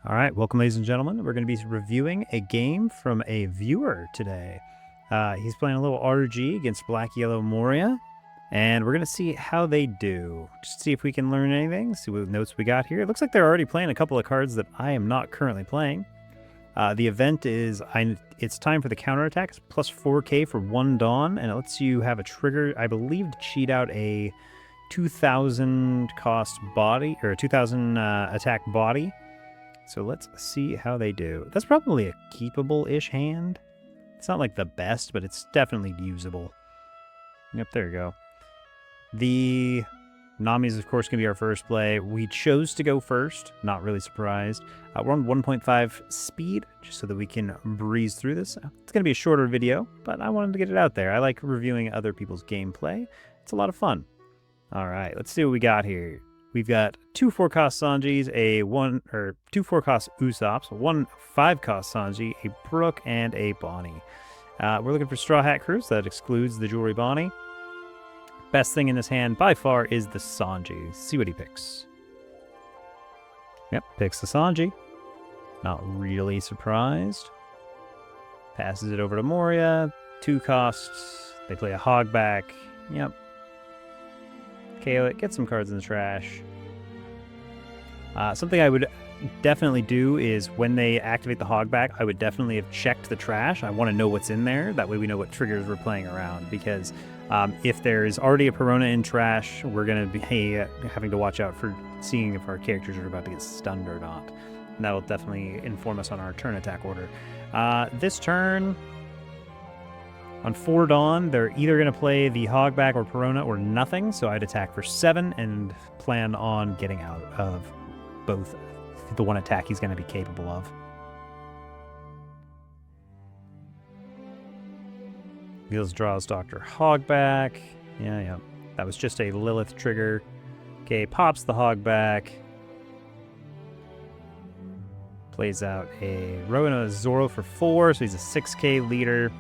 All right, welcome, ladies and gentlemen. We're going to be reviewing a game from a viewer today. He's playing a little RG against Black Yellow Moria, and we're going to see how they do. Just see if we can learn anything, see what notes we got here. It looks like they're already playing a couple of cards that I am not currently playing. The event is, it's time for the counterattack. It's plus 4k for 1 Dawn, and it lets you have a trigger, I believe, to cheat out a 2,000 cost body, or a 2,000 attack body. So let's see how they do. That's probably a keepable-ish hand. It's not like the best, but it's definitely usable. Yep, there you go. The Nami's, of course, going to be our first play. We chose to go first. Not really surprised. We're on 1.5 speed, just so that we can breeze through this. It's going to be a shorter video, but I wanted to get it out there. I like reviewing other people's gameplay. It's a lot of fun. All right, let's see what we got here. We've got 2 4-cost Sanjis, two 4-cost Usops, 1 5-cost Sanji, a Brook, and a Bonnie. We're looking for Straw Hat Crew, so that excludes the Jewelry Bonnie. Best thing in this hand by far is the Sanji. See what he picks. Yep, picks the Sanji. Not really surprised. Passes it over to Moria. 2 costs. They play a Hogback. Yep. KO it, get some cards in the trash. Something I would definitely do is when they activate the Hogback, I would definitely have checked the trash. I want to know what's in there. That way we know what triggers we're playing around. Because if there's already a Perona in trash, we're going to be having to watch out for seeing if our characters are about to get stunned or not. And that'll definitely inform us on our turn attack order. This turn, on 4 Dawn, they're either going to play the Hogback or Perona or nothing, so I'd attack for 7 and plan on getting out of both the one attack he's going to be capable of. Wheels draws Dr. Hogback. Yeah. That was just a Lilith trigger. Okay, pops the Hogback. Plays out a Rowan Zoro for 4, so he's a 6k leader.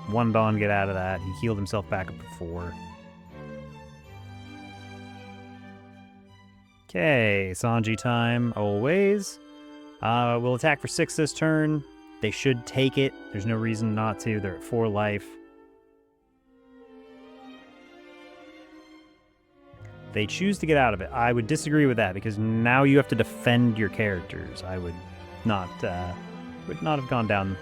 1 Dawn, get out of that. He healed himself back up to 4. Okay, Sanji time, always. We'll attack for 6 this turn. They should take it. There's no reason not to. They're at 4 life. They choose to get out of it. I would disagree with that, because now you have to defend your characters. I would not have gone down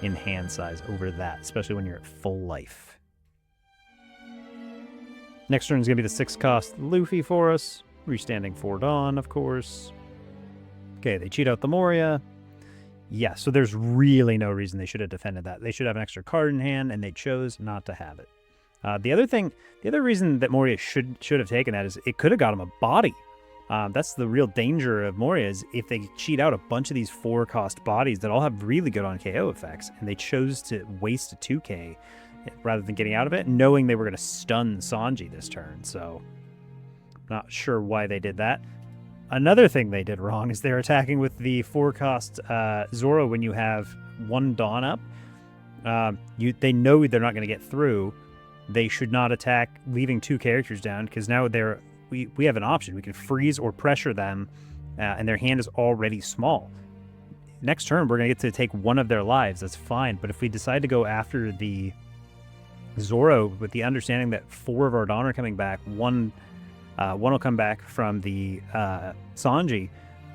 in hand size over that, especially when you're at full life. Next turn is going to be the 6-cost Luffy for us. Restanding 4 Dawn, of course. Okay, they cheat out the Moria. Yeah, so there's really no reason they should have defended that. They should have an extra card in hand, and they chose not to have it. The other reason that Moria should have taken that is it could have got him a body. That's the real danger of Moria, is if they cheat out a bunch of these 4-cost bodies that all have really good on KO effects, and they chose to waste a 2k rather than getting out of it, knowing they were going to stun Sanji this turn. So, not sure why they did that. Another thing they did wrong is they're attacking with the 4-cost Zoro when you have 1 Dawn up. They know they're not going to get through. They should not attack leaving 2 characters down, because now we have an option. We can freeze or pressure them, and their hand is already small. Next turn, we're going to get to take 1 of their lives. That's fine. But if we decide to go after the Zoro with the understanding that 4 of our Dawn are coming back, one will come back from the Sanji,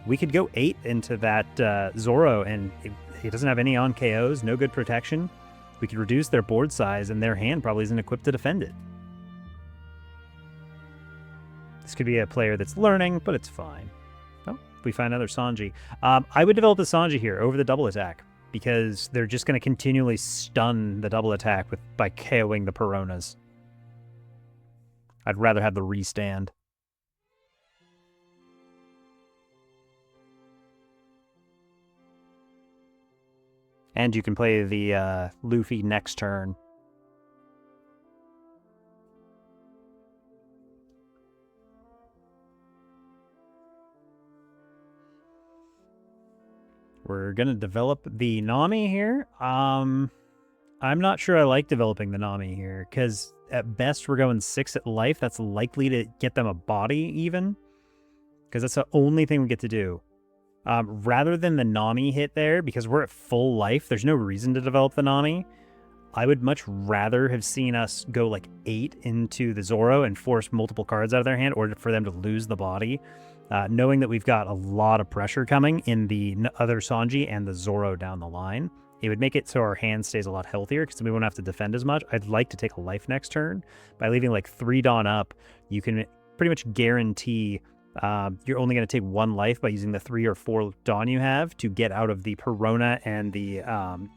we could go 8 into that Zoro, and he doesn't have any on KOs, no good protection. We could reduce their board size, and their hand probably isn't equipped to defend it. This could be a player that's learning, but it's fine. Oh, we find another Sanji. I would develop the Sanji here over the double attack, because they're just going to continually stun the double attack by KOing the Peronas. I'd rather have the restand. And you can play the Luffy next turn. We're going to develop the Nami here. I'm not sure I like developing the Nami here, because at best we're going 6 at life. That's likely to get them a body even, because that's the only thing we get to do. Rather than the Nami hit there, because we're at full life, there's no reason to develop the Nami. I would much rather have seen us go like 8 into the Zoro and force multiple cards out of their hand, or for them to lose the body, knowing that we've got a lot of pressure coming in the other Sanji and the Zoro down the line. It would make it so our hand stays a lot healthier because we won't have to defend as much. I'd like to take a life next turn. By leaving like 3 Dawn up, you can pretty much guarantee you're only going to take 1 life by using the 3 or 4 Dawn you have to get out of the Perona and the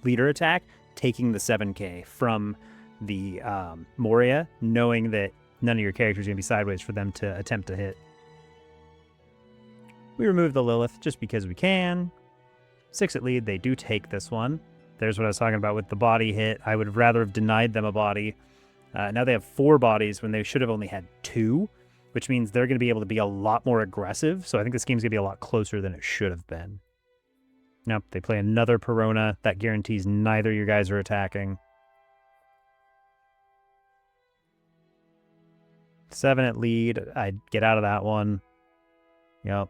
leader attack, taking the 7k from the Moria, knowing that none of your characters are going to be sideways for them to attempt to hit. We remove the Lilith just because we can. 6 at lead, they do take this one. There's what I was talking about with the body hit. I would rather have denied them a body. Now they have 4 bodies when they should have only had 2, which means they're going to be able to be a lot more aggressive. So I think this game's going to be a lot closer than it should have been. Nope, they play another Perona. That guarantees neither of you guys are attacking. 7 at lead. I'd get out of that one. Yep.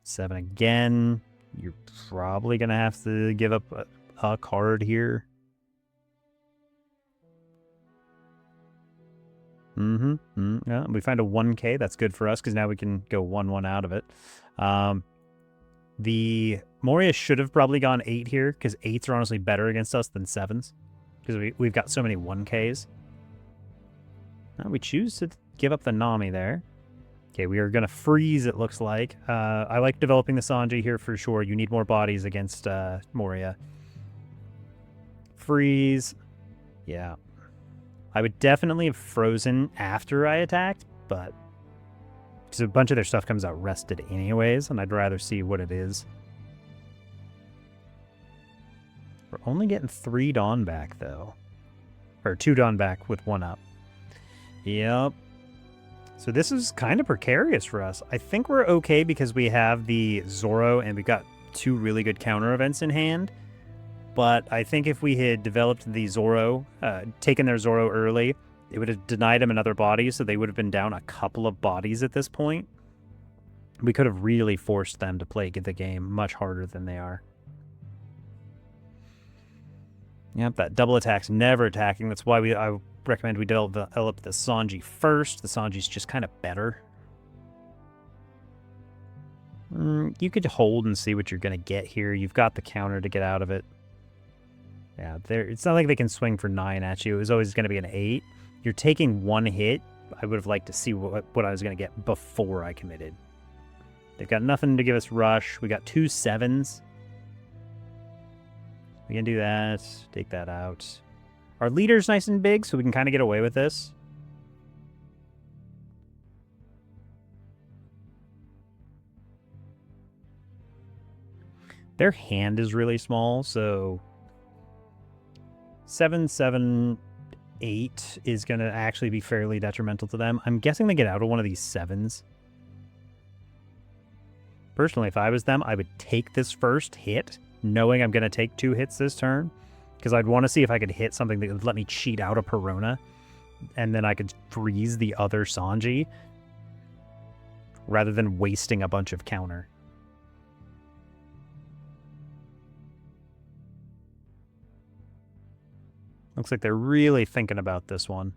7 again. You're probably going to have to give up a card here. Yeah, we find a 1k. That's good for us because now we can go 1-1 out of it. The Moria should have probably gone 8 here because 8s are honestly better against us than 7s because we've got so many 1ks. We choose to give up the Nami there. Okay, we are going to freeze, it looks like. I like developing the Sanji here for sure. You need more bodies against Moria. Freeze. Yeah. I would definitely have frozen after I attacked, but because a bunch of their stuff comes out rested anyways, and I'd rather see what it is. We're only getting 3 Dawn back, though. Or 2 Dawn back with 1 up. Yep. So this is kind of precarious for us. I think we're okay because we have the Zoro and we've got 2 really good counter events in hand. But I think if we had developed the Zoro, taken their Zoro early, it would have denied them another body, so they would have been down a couple of bodies at this point. We could have really forced them to play the game much harder than they are. Yep, that double attack's never attacking. That's why I recommend we develop the Sanji first. The Sanji's just kind of better. You could hold and see what you're going to get here. You've got the counter to get out of it. Yeah, it's not like they can swing for 9 at you. It was always going to be an 8. You're taking 1 hit. I would have liked to see what I was going to get before I committed. They've got nothing to give us rush. We got 2 7s. We can do that. Take that out. Our leader's nice and big, so we can kind of get away with this. Their hand is really small, so 7, 7, 8 is going to actually be fairly detrimental to them. I'm guessing they get out of one of these 7s. Personally, if I was them, I would take this first hit, knowing I'm going to take 2 hits this turn, because I'd want to see if I could hit something that would let me cheat out a Perona, and then I could freeze the other Sanji, rather than wasting a bunch of counter. Looks like they're really thinking about this one.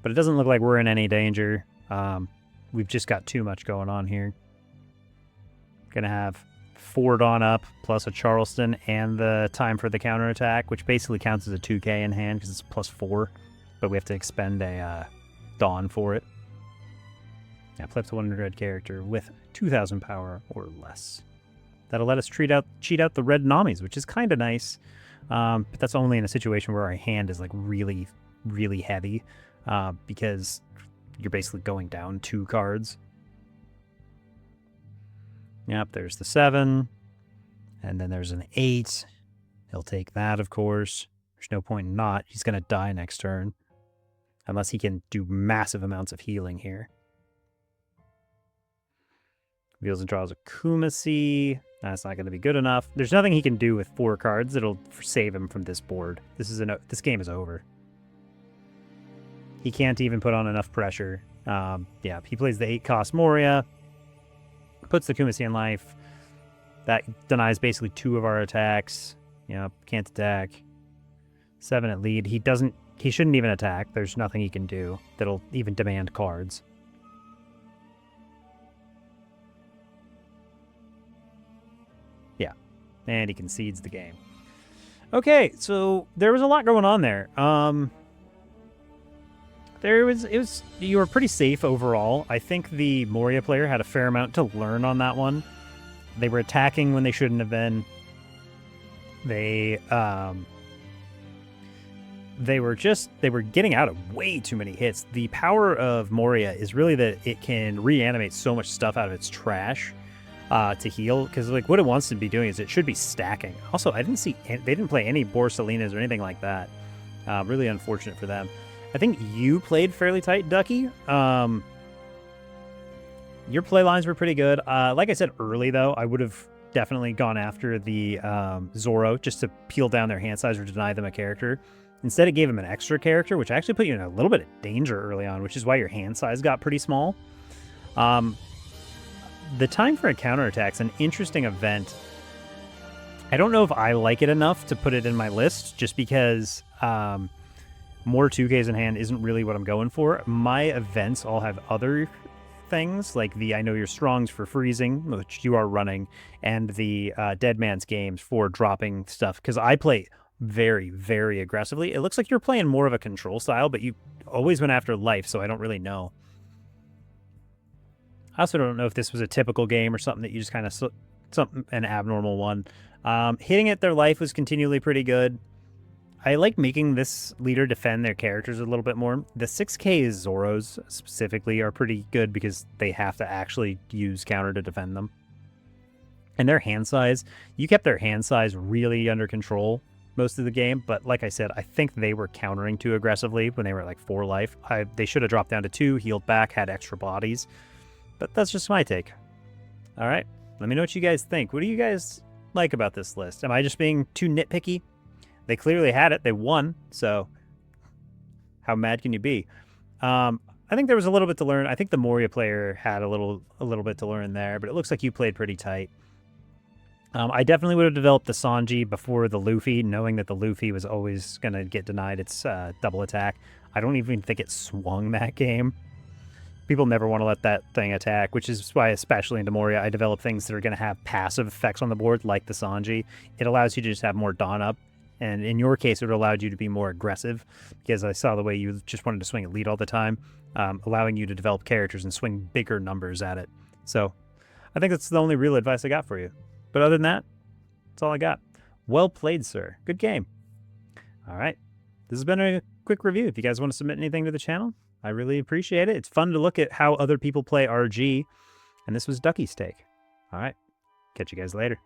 But it doesn't look like we're in any danger. We've just got too much going on here. Gonna have 4 Dawn up, plus a Charleston, and the time for the counterattack, which basically counts as a 2k in hand because it's +4. But we have to expend a Dawn for it. Now flip to 1 red character with 2,000 power or less. That'll let us cheat out the red Namis, which is kind of nice. But that's only in a situation where our hand is like really, really heavy, because you're basically going down 2 cards. Yep, there's the 7, and then there's an 8. He'll take that, of course. There's no point in not. He's going to die next turn, unless he can do massive amounts of healing here. Reveals and draws a Kumasi. That's not going to be good enough. There's nothing he can do with 4 cards that'll save him from this board. This game is over. He can't even put on enough pressure. Yeah, he plays the 8-cost Moria. Puts the Kumasi in life. That denies basically 2 of our attacks. Yep, can't attack. 7 at lead. He shouldn't even attack. There's nothing he can do that'll even demand cards. Yeah, and he concedes the game. Okay, so there was a lot going on there. You were pretty safe overall. I think the Moria player had a fair amount to learn on that one. They were attacking when they shouldn't have been. They were getting out of way too many hits. The power of Moria is really that it can reanimate so much stuff out of its trash to heal, because like what it wants to be doing is it should be stacking. Also, they didn't play any Borsalinas or anything like that. Really unfortunate for them. I think you played fairly tight, Ducky. Your play lines were pretty good. Like I said early, though, I would have definitely gone after the Zoro just to peel down their hand size or deny them a character. Instead, it gave them an extra character, which actually put you in a little bit of danger early on, which is why your hand size got pretty small. The time for a counterattack's an interesting event. I don't know if I like it enough to put it in my list, just because more 2Ks in hand isn't really what I'm going for. My events all have other things, like the I Know Your Strongs for freezing, which you are running, and the Dead Man's Games for dropping stuff, because I play very, very aggressively. It looks like you're playing more of a control style, but you always went after life, so I don't really know. I also don't know if this was a typical game or something that you just kind of an abnormal one. Hitting at their life was continually pretty good. I like making this leader defend their characters a little bit more. The 6K Zoros specifically are pretty good because they have to actually use counter to defend them. And their hand size, you kept their hand size really under control most of the game, but like I said, I think they were countering too aggressively when they were at like 4 life. They should have dropped down to 2, healed back, had extra bodies. But that's just my take. All right, let me know what you guys think. What do you guys like about this list? Am I just being too nitpicky? They clearly had it. They won, so how mad can you be? I think there was a little bit to learn. I think the Moria player had a little bit to learn there, but it looks like you played pretty tight. I definitely would have developed the Sanji before the Luffy, knowing that the Luffy was always going to get denied its double attack. I don't even think it swung that game. People never want to let that thing attack, which is why, especially into Moria, I develop things that are going to have passive effects on the board, like the Sanji. It allows you to just have more Dawn Up, and in your case, it allowed you to be more aggressive, because I saw the way you just wanted to swing at lead all the time, allowing you to develop characters and swing bigger numbers at it. So I think that's the only real advice I got for you. But other than that, that's all I got. Well played, sir. Good game. All right. This has been a quick review. If you guys want to submit anything to the channel, I really appreciate it. It's fun to look at how other people play RG. And this was Ducky's take. All right. Catch you guys later.